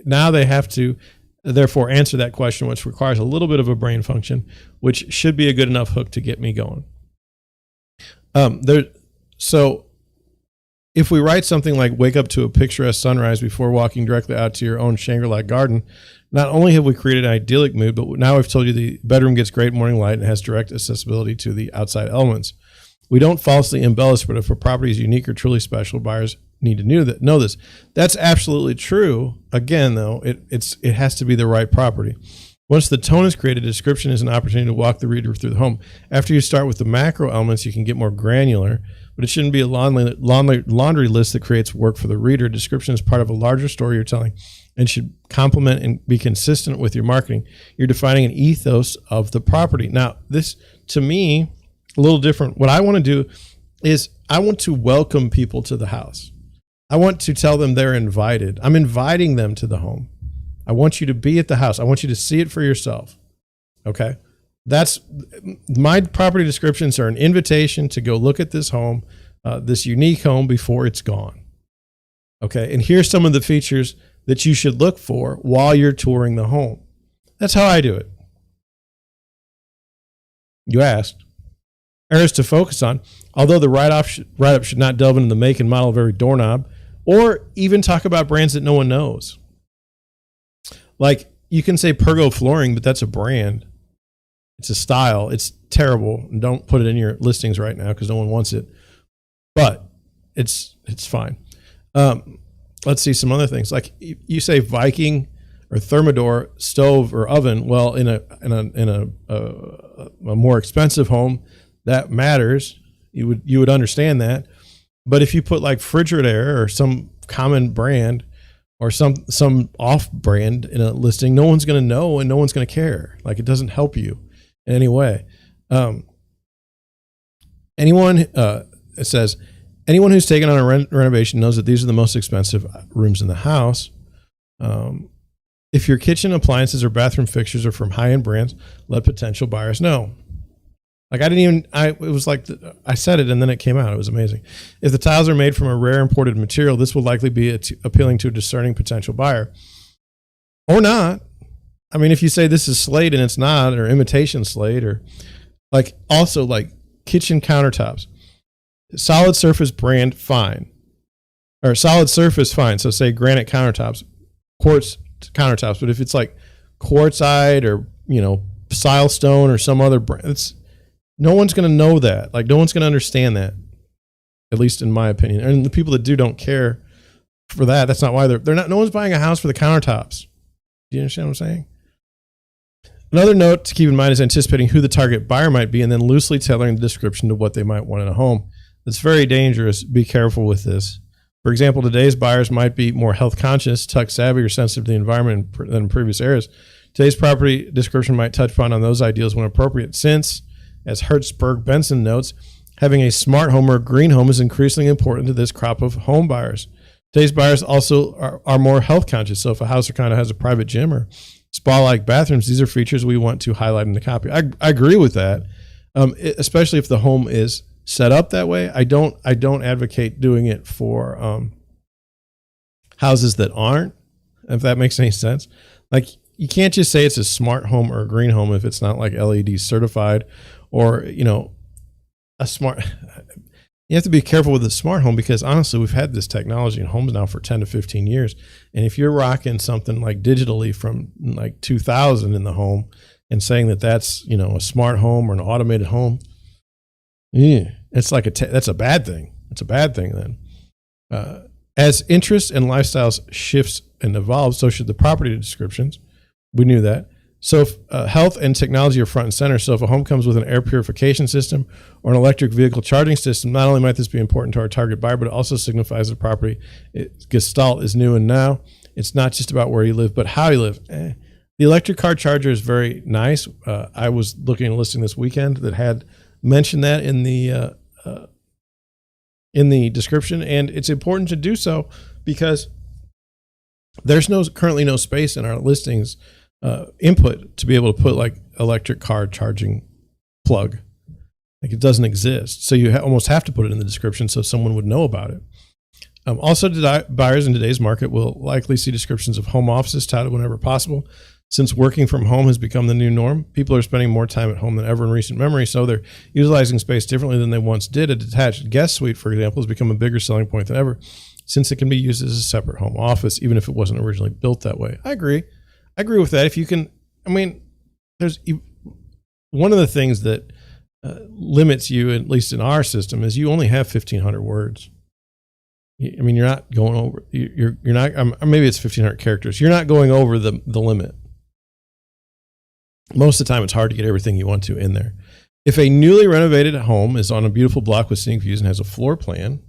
[SPEAKER 1] now they have to therefore answer that question, which requires a little bit of a brain function, which should be a good enough hook to get me going. So if we write something like wake up to a picturesque sunrise before walking directly out to your own Shangri-La garden, not only have we created an idyllic mood, but now we've told you the bedroom gets great morning light and has direct accessibility to the outside elements. We don't falsely embellish, but if a property is unique or truly special, buyers need to know this. That's absolutely true. Again, though, it has to be the right property. Once the tone is created, description is an opportunity to walk the reader through the home. After you start with the macro elements, you can get more granular, but it shouldn't be a laundry list that creates work for the reader. Description is part of a larger story you're telling and should complement and be consistent with your marketing. You're defining an ethos of the property. Now, this, to me, a little different. What I want to do is I want to welcome people to the house. I want to tell them they're invited. I'm inviting them to the home. I want you to be at the house. I want you to see it for yourself. Okay. That's my property descriptions are an invitation to go look at this home, this unique home before it's gone. Okay. And here's some of the features that you should look for while you're touring the home. That's how I do it. You asked. Areas to focus on, although the write-up should not delve into the make and model of every doorknob or even talk about brands that no one knows. Like you can say Pergo flooring, but that's a brand. It's a style. It's terrible. And don't put it in your listings right now because no one wants it. But it's fine. Let's see some other things. Like you say Viking or Thermador stove or oven. Well, in a more expensive home, that matters. You would understand that. But if you put like Frigidaire or some common brand or some off brand in a listing, no one's going to know and no one's going to care. Like it doesn't help you in any way. It says anyone who's taken on a renovation knows that these are the most expensive rooms in the house. If your kitchen appliances or bathroom fixtures are from high-end brands, let potential buyers know. Like it was like, I said it and then it came out. It was amazing. If the tiles are made from a rare imported material, this will likely be appealing to a discerning potential buyer. Or not. I mean, if you say this is slate and it's not, or imitation slate, or like also like kitchen countertops, solid surface brand, fine. Or solid surface, fine. So say granite countertops, quartz countertops. But if it's like quartzite or, silestone or some other brand, no one's going to know that. Like no one's going to understand that, at least in my opinion. And the people that don't care for that. That's not why they're not. No one's buying a house for the countertops. Do you understand what I'm saying? Another note to keep in mind is anticipating who the target buyer might be, and then loosely tailoring the description to what they might want in a home. That's very dangerous. Be careful with this. For example, today's buyers might be more health conscious, tech savvy, or sensitive to the environment than in previous eras. Today's property description might touch upon those ideals when appropriate, since, as Hertzberg Benson notes, having a smart home or green home is increasingly important to this crop of home buyers. Today's buyers also are more health conscious. So if a house or condo has a private gym or spa-like bathrooms, these are features we want to highlight in the copy. I agree with that, especially if the home is set up that way. I don't advocate doing it for houses that aren't, if that makes any sense. Like you can't just say it's a smart home or a green home if it's not like LED certified or, a smart. You have to be careful with the smart home because honestly, we've had this technology in homes now for 10 to 15 years. And if you're rocking something like digitally from like 2000 in the home and saying that that's, a smart home or an automated home, it's like that's a bad thing. It's a bad thing then. As interests and lifestyles shifts and evolve, so should the property descriptions. We knew that. So if, health and technology are front and center. So if a home comes with an air purification system or an electric vehicle charging system, not only might this be important to our target buyer, but it also signifies the property gestalt is new and now. It's not just about where you live, but how you live. The electric car charger is very nice. I was looking at a listing this weekend that had mentioned that in the description, and it's important to do so because There's currently no space in our listings input to be able to put like electric car charging plug. Like it doesn't exist. So you almost have to put it in the description so someone would know about it. Also, buyers in today's market will likely see descriptions of home offices touted whenever possible. Since working from home has become the new norm, people are spending more time at home than ever in recent memory, so they're utilizing space differently than they once did. A detached guest suite, for example, has become a bigger selling point than ever, since it can be used as a separate home office, even if it wasn't originally built that way. I agree with that. If you can, I mean, there's one of the things that limits you, at least in our system, is you only have 1,500 words. I mean, you're not going over. You're not. Maybe it's 1,500 characters. You're not going over the limit. Most of the time, it's hard to get everything you want to in there. If a newly renovated home is on a beautiful block with scenic views and has a floor plan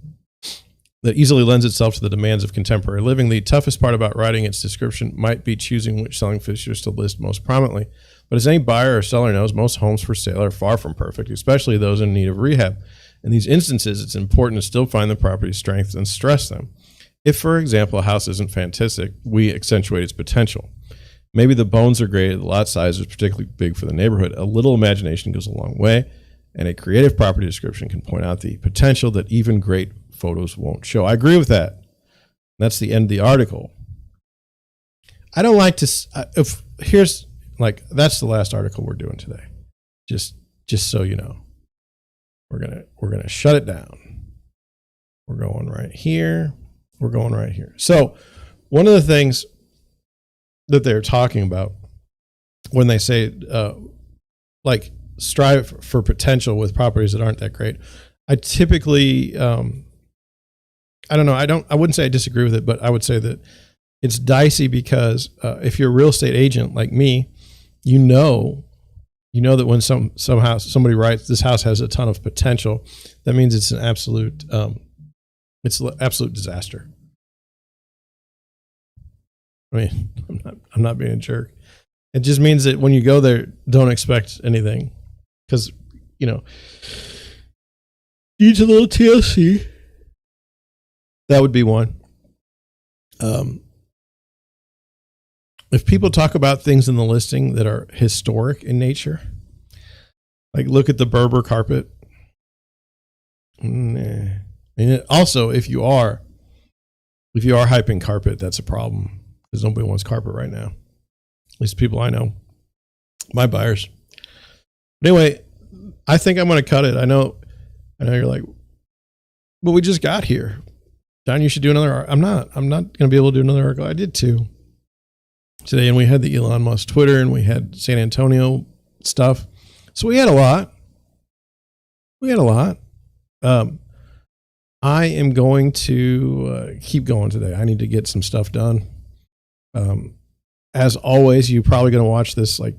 [SPEAKER 1] that easily lends itself to the demands of contemporary living, the toughest part about writing its description might be choosing which selling features to list most prominently. But as any buyer or seller knows, most homes for sale are far from perfect, especially those in need of rehab. In these instances, it's important to still find the property's strengths and stress them. If, for example, a house isn't fantastic, we accentuate its potential. Maybe the bones are great, the lot size is particularly big for the neighborhood. A little imagination goes a long way, and a creative property description can point out the potential that even great photos won't show. I agree with that. That's the end of the article. I don't like to, that's the last article we're doing today. Just so you know. We're gonna shut it down. We're going right here. We're going right here. So one of the things that they're talking about when they say like strive for potential with properties that aren't that great, I typically I don't know, I wouldn't say I disagree with it, but I would say that it's dicey because if you're a real estate agent like me, you know that when somehow somebody writes this house has a ton of potential, that means it's an absolute disaster. I mean, I'm not being a jerk. It just means that when you go there, don't expect anything, because needs a little TLC. That would be one. If people talk about things in the listing that are historic in nature, like look at the Berber carpet. Nah. And also, if you are hyping carpet, that's a problem, because nobody wants carpet right now. At least people I know, my buyers. But anyway, I think I'm going to cut it. I know you're like, but we just got here. John, you should do another. I'm not going to be able to do another article. I did two today, and we had the Elon Musk Twitter, and we had San Antonio stuff. So we had a lot. I am going to keep going today. I need to get some stuff done. As always, you're probably going to watch this like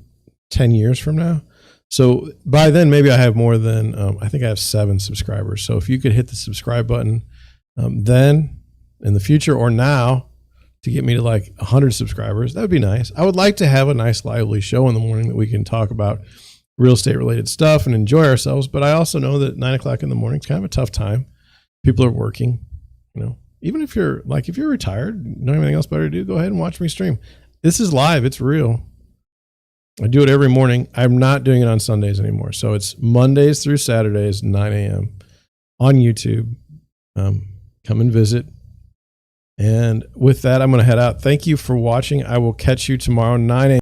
[SPEAKER 1] 10 years from now. So by then, maybe I have more than, I think I have 7 subscribers. So if you could hit the subscribe button then in the future or now to get me to like 100 subscribers, that would be nice. I would like to have a nice lively show in the morning that we can talk about real estate related stuff and enjoy ourselves. But I also know that 9 o'clock in the morning is kind of a tough time. People are working, even if you're retired, don't have anything else better to do, go ahead and watch me stream. This is live. It's real. I do it every morning. I'm not doing it on Sundays anymore. So it's Mondays through Saturdays, 9 a.m. on YouTube. Come and visit. And with that, I'm going to head out. Thank you for watching. I will catch you tomorrow, 9 a.m.